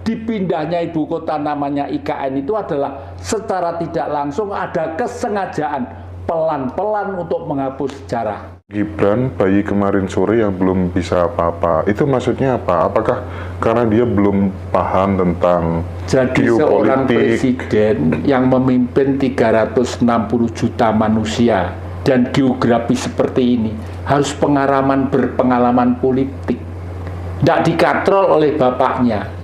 dipindahnya ibu kota namanya IKN itu adalah secara tidak langsung ada kesengajaan pelan-pelan untuk menghapus sejarah. Gibran bayi kemarin sore yang belum bisa apa-apa, itu maksudnya apa? Apakah karena dia belum paham tentang Jadi seorang presiden yang memimpin 360 juta manusia dan geografi seperti ini harus berpengalaman politik, tidak dikatrol oleh bapaknya.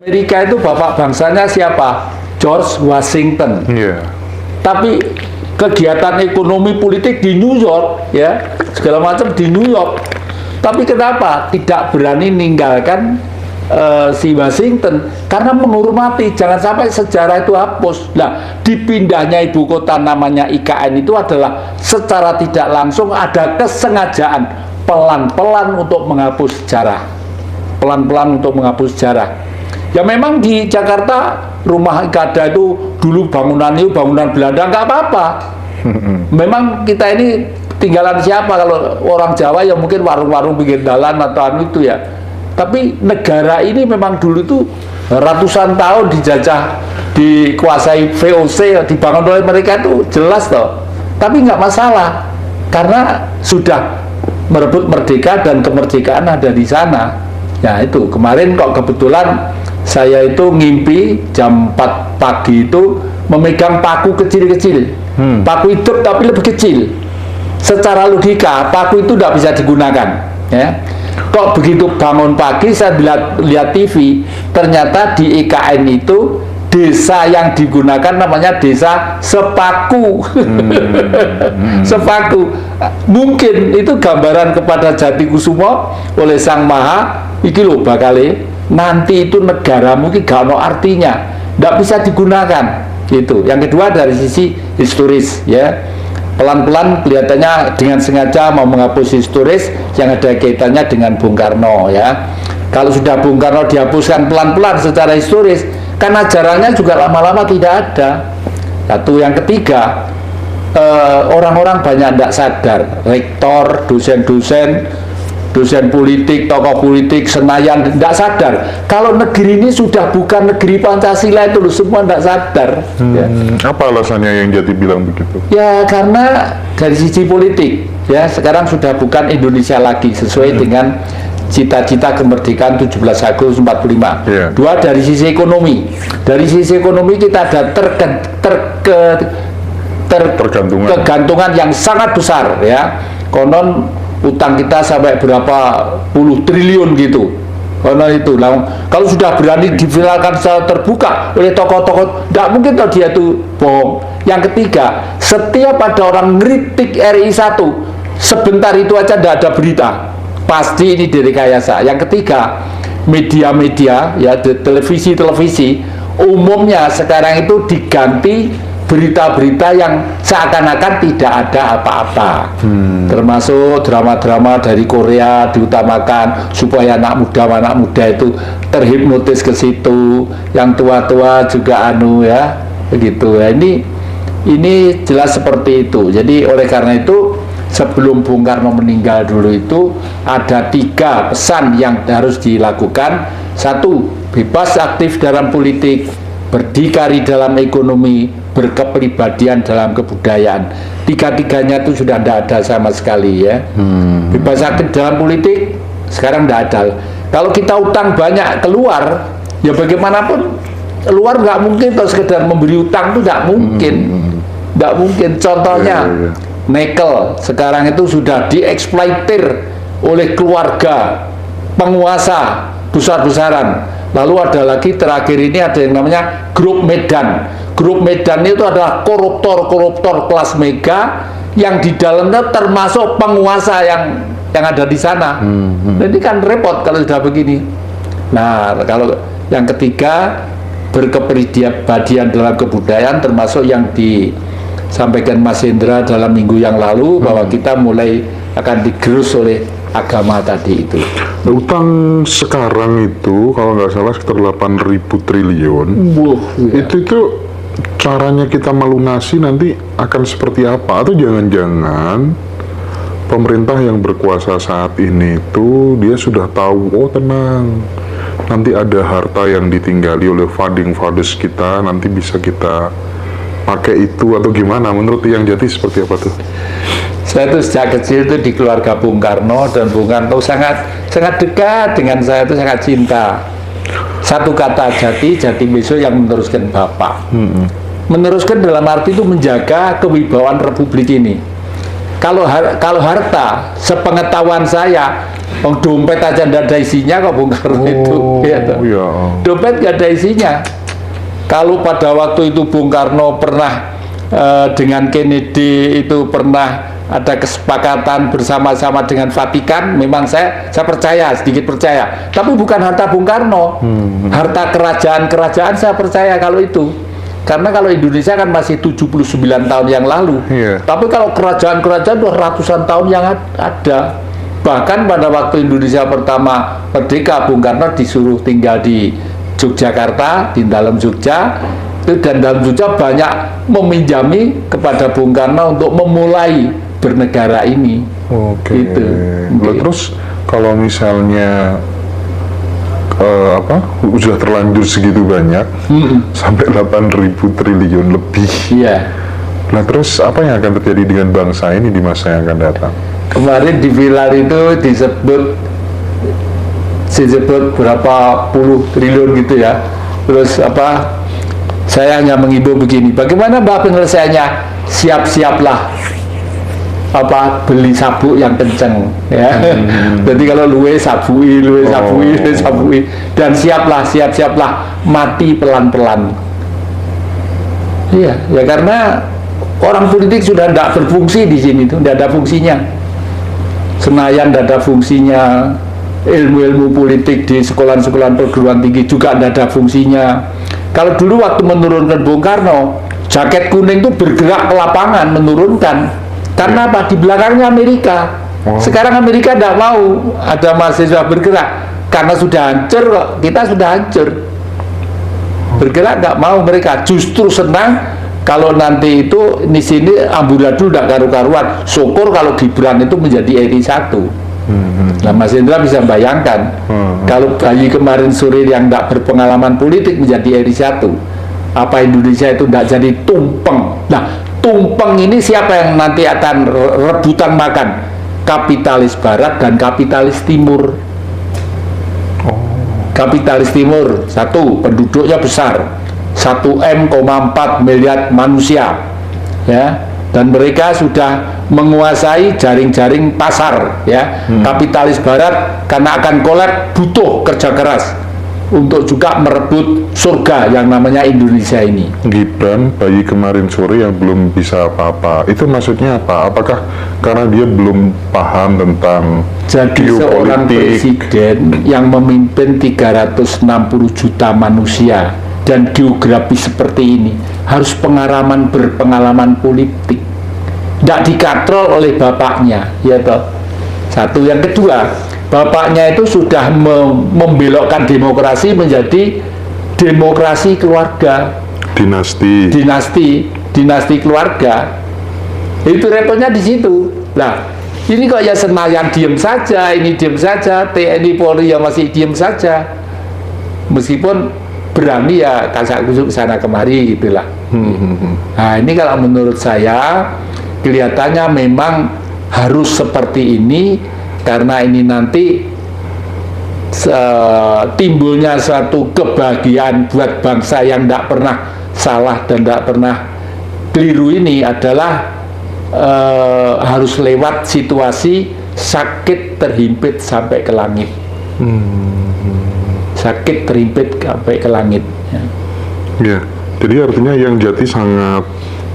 Amerika itu bapak bangsanya siapa? George Washington. Tapi kegiatan ekonomi politik di New York, ya segala macam di New York. Tapi kenapa tidak berani meninggalkan si Washington? Karena menghormati, jangan sampai sejarah itu hapus. Nah, dipindahnya ibu kota namanya IKN itu adalah secara tidak langsung ada kesengajaan pelan-pelan untuk menghapus sejarah. Pelan-pelan untuk menghapus sejarah. Ya memang di Jakarta rumah Ikada itu dulu bangunannya bangunan Belanda, nggak apa-apa. Memang kita ini tinggalan siapa? Kalau orang Jawa ya mungkin warung-warung pinggir jalan atau anu itu ya. Tapi negara ini memang dulu itu ratusan tahun dijajah, dikuasai VOC, dibangun oleh mereka itu jelas toh. Tapi nggak masalah karena sudah merebut merdeka dan kemerdekaan ada di sana. Ya itu kemarin kok kebetulan saya itu ngimpi jam 4 pagi itu memegang paku kecil-kecil, paku hidup tapi lebih kecil. Secara logika paku itu tidak bisa digunakan, ya. Kok begitu bangun pagi saya lihat TV, ternyata di IKN itu desa yang digunakan namanya desa Sepaku. Sepaku. Mungkin itu gambaran kepada Jatikusumo oleh Sang Maha, iki lho bakale nanti itu negaramu ki gak ono artinya, tidak bisa digunakan gitu. Yang kedua dari sisi historis, ya pelan-pelan kelihatannya dengan sengaja mau menghapus historis yang ada kaitannya dengan Bung Karno, ya. Kalau sudah Bung Karno dihapuskan pelan-pelan secara historis, kan ajarannya juga lama-lama tidak ada. Satu. Yang ketiga, orang-orang banyak tidak sadar, rektor, dosen politik, tokoh politik, Senayan tidak sadar kalau negeri ini sudah bukan negeri Pancasila itu loh, semua tidak sadar. Ya. Apa alasannya yang Jati bilang begitu? Ya karena dari sisi politik, ya sekarang sudah bukan Indonesia lagi sesuai dengan cita-cita kemerdekaan 17 Agustus 45. Dua, dari sisi ekonomi. Dari sisi ekonomi kita ada tergantungan yang sangat besar, ya. Konon utang kita sampai berapa puluh triliun gitu. Karena itu, kalau sudah berani diviralkan secara terbuka oleh tokoh-tokoh, tidak mungkin toh dia itu bohong. Yang ketiga, setiap ada orang ngeritik RI 1, sebentar itu aja tidak ada berita, pasti ini direkayasa. Yang ketiga, media-media, ya televisi umumnya sekarang itu diganti berita-berita yang seakan-akan tidak ada apa-apa, termasuk drama-drama dari Korea diutamakan supaya anak muda itu terhipnotis ke situ, yang tua-tua juga ya begitu ya. Ini jelas seperti itu. Jadi oleh karena itu sebelum Bung Karno meninggal dulu itu ada 3 pesan yang harus dilakukan. 1, bebas aktif dalam politik, berdikari dalam ekonomi, berkepribadian dalam kebudayaan. 3-tiganya itu sudah tidak ada sama sekali, ya. Bebas aktif dalam politik sekarang tidak ada. Kalau kita utang banyak keluar, ya bagaimanapun keluar nggak mungkin kalau sekedar memberi utang itu tidak mungkin. Tidak mungkin. Contohnya nikel sekarang itu sudah dieksploitir oleh keluarga penguasa besar-besaran. Lalu ada lagi terakhir ini ada yang namanya Grup Medan. Grup Medan itu adalah koruptor kelas mega yang di dalamnya termasuk penguasa yang ada di sana. Jadi kan repot kalau sudah begini. Nah, kalau yang ketiga, berkepribadian dalam kebudayaan, termasuk yang disampaikan Mas Hendra dalam minggu yang lalu bahwa kita mulai akan digerus oleh agama tadi itu. Utang sekarang itu kalau nggak salah sekitar 8.000 triliun. Itu caranya kita melunasi nanti akan seperti apa? Atau jangan-jangan pemerintah yang berkuasa saat ini itu dia sudah tahu, oh tenang, nanti ada harta yang ditinggali oleh founding fathers kita, nanti bisa kita pakai itu atau gimana? Menurut yang Jati seperti apa tuh? Saya tuh sejak kecil itu di keluarga Bung Karno, dan Bung Karno sangat dekat dengan saya, itu sangat cinta. Satu kata Jati besok yang meneruskan Bapak. Meneruskan dalam arti itu menjaga kewibawaan Republik ini. Kalau harta, sepengetahuan saya, dompet aja tidak ada isinya kok Bung Karno itu. Ya, iya. Dompet nggak ada isinya. Kalau pada waktu itu Bung Karno pernah dengan Kennedy itu pernah ada kesepakatan bersama-sama dengan Vatikan, memang saya percaya, sedikit percaya. Tapi bukan harta Bung Karno, harta kerajaan saya percaya kalau itu. Karena kalau Indonesia kan masih 79 tahun yang lalu. Tapi kalau kerajaan-kerajaan itu ratusan tahun yang ada. Bahkan pada waktu Indonesia pertama merdeka, Bung Karno disuruh tinggal di Yogyakarta, di dalam Jogja. Dan dalam Jogja banyak meminjami kepada Bung Karno untuk memulai bernegara ini. Gitu. Terus kalau misalnya sudah terlanjur segitu banyak, sampai 8.000 triliun lebih. Iya. Nah terus apa yang akan terjadi dengan bangsa ini di masa yang akan datang? Kemarin di Viral itu disebut berapa puluh triliun gitu ya. Terus saya hanya mengimbau begini, bagaimana Mbak penyelesaiannya? Siap-siaplah beli sabuk yang kenceng ya. Jadi kalau luwe sabui, dan siaplah mati pelan-pelan. Iya, ya karena orang politik sudah tidak berfungsi di sini, tuh tidak ada fungsinya. Senayan tidak ada fungsinya, ilmu-ilmu politik di sekolah-sekolah perguruan tinggi juga tidak ada fungsinya. Kalau dulu waktu menurunkan Bung Karno, jaket kuning itu bergerak ke lapangan menurunkan. Karena apa? Di belakangnya Amerika. Sekarang Amerika tidak mau ada mahasiswa bergerak karena sudah hancur kok. Kita sudah hancur. Bergerak nggak mau mereka. Justru senang kalau nanti itu di sini amburadul tidak karu-karuan. Syukur kalau Gibran itu menjadi RI 1. Nah, Mas Indra bisa bayangkan kalau bayi kemarin sore yang tidak berpengalaman politik menjadi RI 1, apa Indonesia itu tidak jadi tumpeng. Nah, tumpeng ini siapa yang nanti akan rebutan makan? Kapitalis Barat dan kapitalis Timur. Kapitalis Timur, satu, penduduknya besar, 1,4 miliar manusia, ya, dan mereka sudah menguasai jaring-jaring pasar, ya. Kapitalis Barat karena akan kolab butuh kerja keras untuk juga merebut surga yang namanya Indonesia ini. Gibran bayi kemarin sore yang belum bisa apa-apa, itu maksudnya apa? Apakah karena dia belum paham tentang jadi seorang presiden yang memimpin 360 juta manusia dan geografi seperti ini harus berpengalaman politik, tidak dikatrol oleh bapaknya, ya toh. Satu. Yang kedua, bapaknya itu sudah membelokkan demokrasi menjadi demokrasi keluarga, dinasti keluarga. Itu repotnya di situ. Nah, ini kok ya Senayan diem saja, ini diem saja, TNI Polri yang masih diem saja, meskipun berani ya kasak kusuk sana kemari gitulah. Nah, ini kalau menurut saya kelihatannya memang harus seperti ini, karena ini nanti timbulnya suatu kebahagiaan buat bangsa yang tidak pernah salah dan tidak pernah keliru ini adalah harus lewat situasi sakit terhimpit sampai ke langit. Sakit terhimpit sampai ke langit. Ya, jadi artinya yang Jati sangat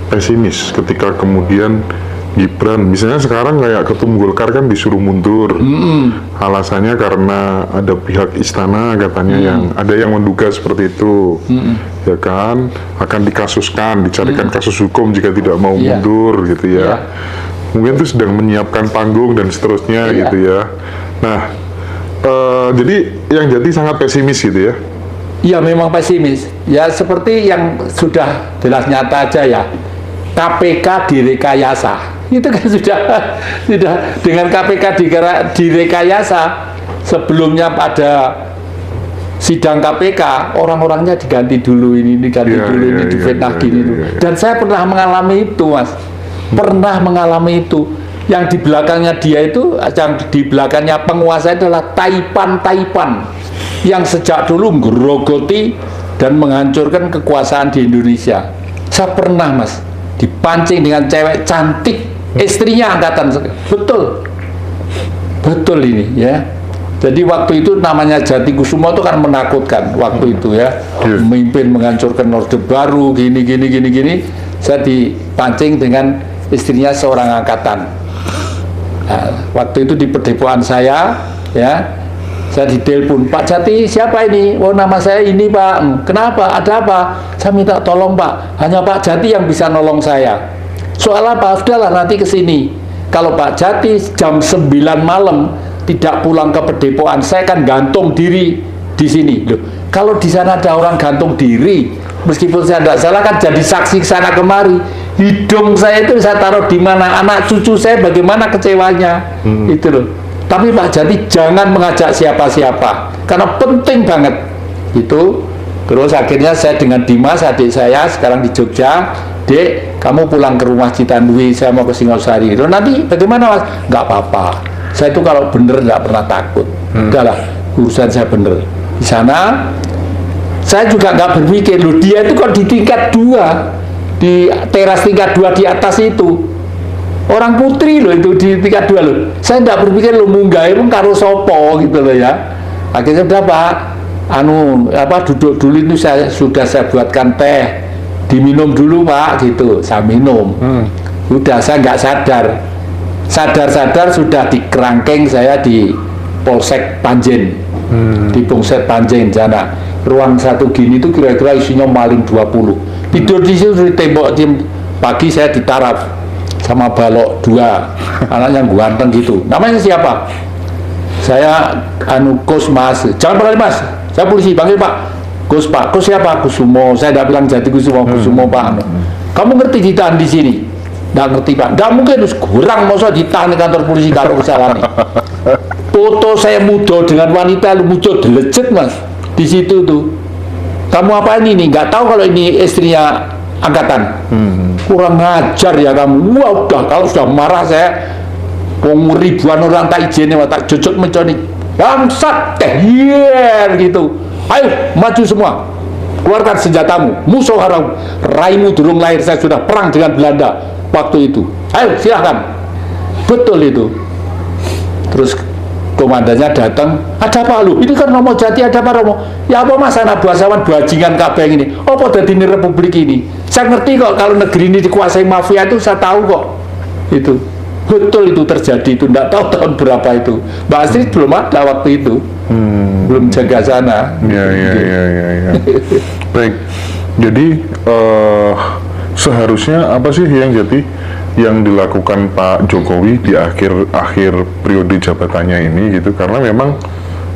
pesimis ketika kemudian Gibran, misalnya sekarang kayak Ketum Golkar kan disuruh mundur, alasannya karena ada pihak istana katanya yang ada yang menduga seperti itu, ya kan, akan dikasuskan, dicarikan kasus hukum jika tidak mau mundur gitu ya. Mungkin itu sedang menyiapkan panggung dan seterusnya gitu ya. Nah, jadi yang Jati sangat pesimis gitu ya. Ya memang pesimis. Ya seperti yang sudah jelas nyata aja ya. KPK direkayasa. Itu kan sudah dengan KPK direkayasa. Sebelumnya pada sidang KPK orang-orangnya diganti dulu, ini diganti dulu, ini difitnah gini. Dan saya pernah mengalami itu, Mas. Pernah mengalami itu. Yang di belakangnya dia itu, yang di belakangnya penguasa adalah Taipan yang sejak dulu menggerogoti dan menghancurkan kekuasaan di Indonesia. Saya pernah, Mas, dipancing dengan cewek cantik, istrinya angkatan. Betul ini ya. Jadi waktu itu namanya Jatikusumo itu kan menakutkan waktu itu ya. Memimpin menghancurkan Orde Baru gini. Saya dipancing dengan istrinya seorang angkatan. Nah, waktu itu di perdepoan saya ya, saya ditelepon, Pak Jati, siapa ini? Oh, nama saya ini, Pak. Kenapa? Ada apa? Saya minta tolong, Pak. Hanya Pak Jati yang bisa nolong saya. Soal apa? Sudahlah, nanti ke sini. Kalau Pak Jati jam 9 malam tidak pulang ke perdepoan, saya kan gantung diri di sini. Loh, kalau di sana ada orang gantung diri, meskipun saya tidak salah kan jadi saksi sana kemari. Hidung saya itu saya taruh di mana, anak cucu saya bagaimana kecewanya. Itu loh. Tapi Pak Jati jangan mengajak siapa-siapa karena penting banget itu. Terus akhirnya saya dengan Dimas, adik saya sekarang di Jogja, Dek, kamu pulang ke rumah Citandui, saya mau ke Singosari. Loh, nanti bagaimana, Mas? Nggak apa-apa, saya itu kalau bener nggak pernah takut. Udahlah, urusan saya bener. Di sana saya juga nggak berpikir, loh dia itu kok di tingkat 2, di teras tingkat 2 di atas itu, orang putri loh itu di tingkat 2 loh. Saya tidak berpikir lo munggah itu karo sopo gitu loh ya. Akhirnya udah, Pak, duduk dulu, itu sudah saya buatkan teh, diminum dulu, Pak, gitu. Saya minum. Udah, saya nggak sadar sudah di kerangkeng saya di Polsek Panjen, di Polsek Panjen sana. Ruang satu gini itu kira-kira isinya maling 20. Tidur di situ di tembok. Pagi saya ditaraf sama balok 2 anak yang ganteng gitu. Namanya siapa? Saya Kus, Mas. Jangan panggil Mas, saya polisi. Panggil Pak. Kus, Pak. Kus siapa? Kusumo. Saya tidak bilang Jatikusumo, Kusumo, Pak. Kamu ngerti ditahan di sini? Nggak ngerti, Pak. Nggak mungkin terus kurang masa ditahan di kantor polisi kalau kesalahan. Foto saya muda dengan wanita lu muncul delecet, Mas, di situ tuh. Kamu apa ini? Nggak tahu kalau ini istrinya angkatan. Kurang ngajar ya kamu. Wah, udah, kalau sudah marah saya ribuan orang tak izin, tak jojot menconi bangsat gitu. Ayo maju semua, keluarkan senjatamu, musuh haram, raimu durung lahir saya sudah perang dengan Belanda waktu itu. Ayo silahkan. Betul itu. Terus komandannya datang, ada apa lu? Ini kan Romo Jati, ada apa Romo? Ya apa mas, anak buasawan bajingan kabeh ini. Apa dari ini republik ini? Saya ngerti kok kalau negeri ini dikuasai mafia itu, saya tahu kok. Itu betul, itu terjadi, itu enggak tahu tahun berapa itu. Mbak Astrid belum ada waktu itu. Belum jaga sana. Ya. Baik. Jadi seharusnya apa sih yang dilakukan Pak Jokowi di akhir periode jabatannya ini gitu, karena memang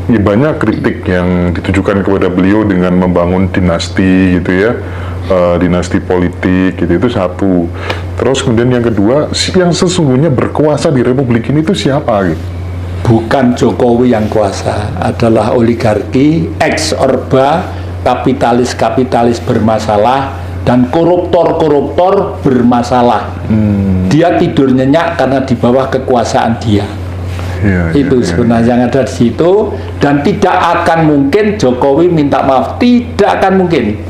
ya, banyak kritik yang ditujukan kepada beliau dengan membangun dinasti gitu ya, dinasti politik gitu, itu satu. Terus kemudian yang kedua, yang sesungguhnya berkuasa di Republik ini itu siapa gitu? Bukan Jokowi yang kuasa, adalah oligarki, ex-orba, kapitalis bermasalah, dan koruptor bermasalah. Dia tidur nyenyak karena di bawah kekuasaan dia. Itu sebenarnya yang ada di situ, dan tidak akan mungkin Jokowi minta maaf, tidak akan mungkin.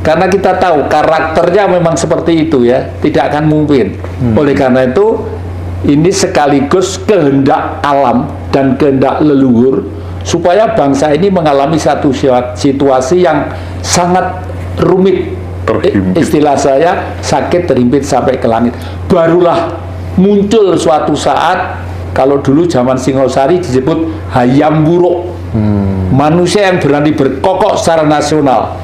Karena kita tahu karakternya memang seperti itu ya, tidak akan mungkin. Oleh karena itu, ini sekaligus kehendak alam dan kehendak leluhur supaya bangsa ini mengalami satu situasi yang sangat rumit. Istilah saya sakit terhimpit sampai ke langit. Barulah muncul suatu saat, kalau dulu zaman Singosari disebut hayam buruk, manusia yang berani berkokok secara nasional.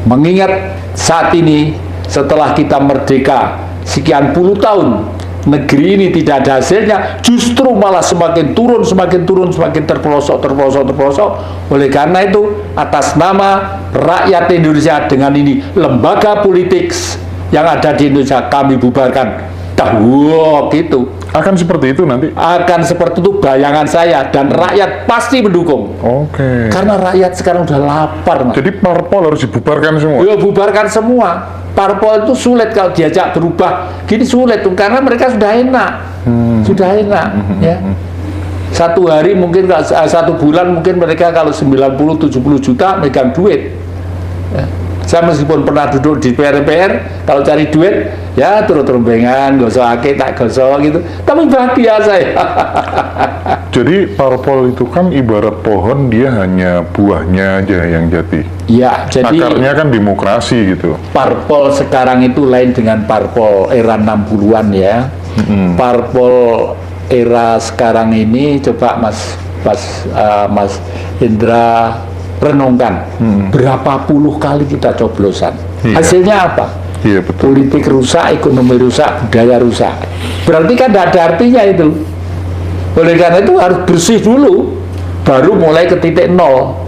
Mengingat saat ini setelah kita merdeka sekian puluh tahun, negeri ini tidak ada hasilnya, justru malah semakin turun, semakin terpelosok. Oleh karena itu, atas nama rakyat Indonesia dengan ini lembaga politik yang ada di Indonesia kami bubarkan gitu. Akan seperti itu nanti? Akan seperti itu bayangan saya, dan rakyat pasti mendukung. Oke. Karena rakyat sekarang udah lapar, Mas. Jadi parpol harus dibubarkan semua? Ya, bubarkan semua. Parpol itu sulit kalau diajak berubah. Gini sulit tuh, karena mereka sudah enak. Sudah enak, ya. Satu hari mungkin, satu bulan mungkin mereka kalau 90-70 juta megang duit. Ya. Saya meskipun pernah duduk di DPR, kalau cari duit, ya turun-turun gosok tak gosok gitu. Tapi bahagia saya. Jadi parpol itu kan ibarat pohon, dia hanya buahnya aja yang jati. Ya, jadi akarnya kan demokrasi gitu. Parpol sekarang itu lain dengan parpol era 60-an ya. Parpol era sekarang ini, coba Mas Indra renungkan, berapa puluh kali kita coblosan. Iya. Hasilnya apa? Iya, betul. Politik rusak, ekonomi rusak, budaya rusak. Berarti kan tidak ada artinya itu. Oleh karena itu harus bersih dulu, baru mulai ke titik nol.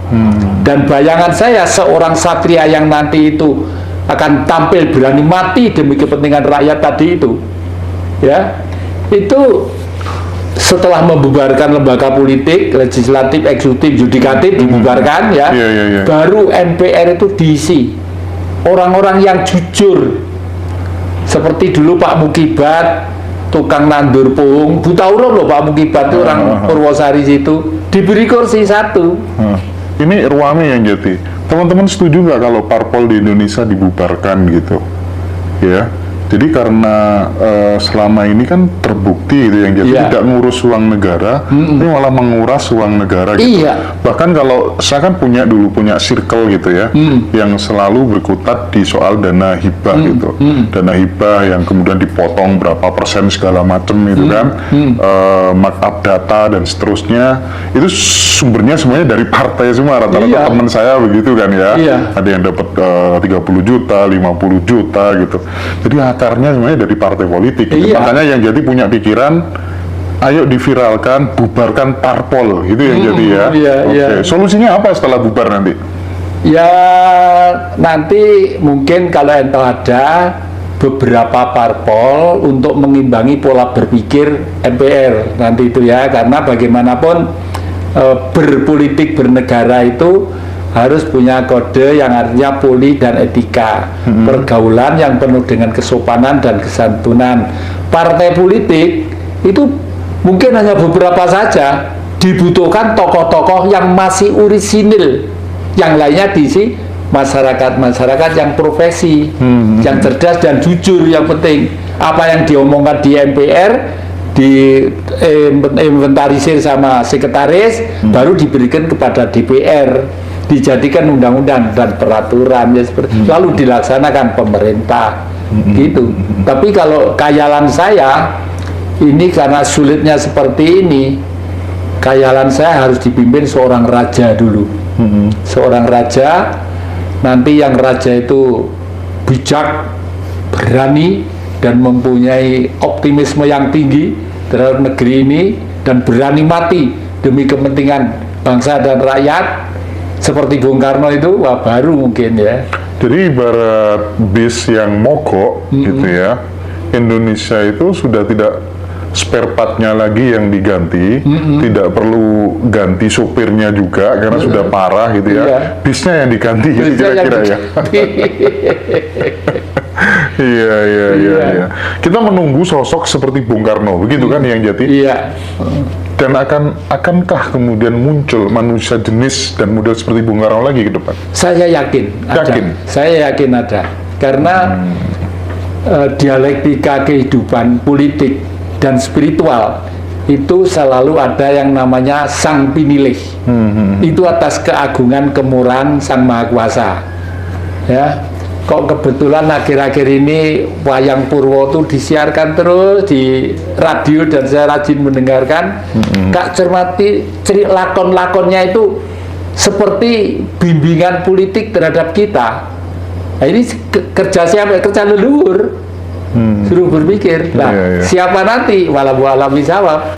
Dan bayangan saya, seorang satria yang nanti itu akan tampil berani mati demi kepentingan rakyat tadi itu, ya, itu setelah membubarkan lembaga politik, legislatif, eksekutif, yudikatif dibubarkan, ya, baru MPR itu diisi orang-orang yang jujur, seperti dulu Pak Mukibat, tukang nandur pohon, buta huruf loh Pak Mukibat itu orang Purwosari situ, diberi kursi satu. Ini Ruame yang jati. Teman-teman setuju nggak kalau parpol di Indonesia dibubarkan gitu? Ya. Jadi karena selama ini kan terbukti itu yang jadi tidak ngurus uang negara, ini malah menguras uang negara gitu. Iya. Bahkan kalau saya kan punya circle gitu ya, yang selalu berkutat di soal dana hibah gitu, dana hibah yang kemudian dipotong berapa persen segala macam itu kan, markup data dan seterusnya, itu sumbernya semuanya dari partai semua, rata-rata teman saya begitu kan ya, ada yang dapat 30 juta, 50 juta gitu. Jadi akarnya sebenarnya dari partai politik. Gitu. Makanya yang jadi punya pikiran, ayo diviralkan, bubarkan parpol, gitu yang jadi ya. Oke. Solusinya apa setelah bubar nanti? Ya nanti mungkin kalau entah ada beberapa parpol untuk mengimbangi pola berpikir MPR nanti itu ya, karena bagaimanapun berpolitik bernegara itu harus punya kode yang artinya poli dan etika, pergaulan yang penuh dengan kesopanan dan kesantunan. Partai politik itu mungkin hanya beberapa saja, dibutuhkan tokoh-tokoh yang masih orisinil, yang lainnya diisi masyarakat yang profesi, yang cerdas dan jujur. Yang penting apa yang diomongkan di MPR diinventarisir sama sekretaris, baru diberikan kepada DPR, dijadikan undang-undang dan peraturan ya, seperti lalu dilaksanakan pemerintah gitu. Tapi kalau khayalan saya ini, karena sulitnya seperti ini, khayalan saya harus dipimpin seorang raja dulu. Seorang raja, nanti yang raja itu bijak, berani, dan mempunyai optimisme yang tinggi terhadap negeri ini, dan berani mati demi kepentingan bangsa dan rakyat, seperti Bung Karno itu, wah baru mungkin ya. Jadi ibarat bis yang mogok gitu ya, Indonesia itu sudah tidak spare partnya lagi yang diganti, tidak perlu ganti sopirnya juga karena sudah parah gitu ya, bisnya yang diganti gitu kira-kira ya. Iya. Kita menunggu sosok seperti Bung Karno, begitu kan yang jati? Iya. Dan akankah kemudian muncul manusia jenis dan model seperti Bung Karno lagi ke depan? Saya yakin ada. Saya yakin ada. Karena dialektika kehidupan politik dan spiritual itu selalu ada yang namanya sang pinilih. Itu atas keagungan kemurahan Sang Maha Kuasa. Ya. Kok kebetulan akhir-akhir ini wayang Purwo itu disiarkan terus di radio dan saya rajin mendengarkan. Kak cermati lakon-lakonnya itu seperti bimbingan politik terhadap kita. Nah, ini kerja siapa? Kerja leluhur. Suruh berpikir. Nah, siapa nanti? Walau alam bisawab.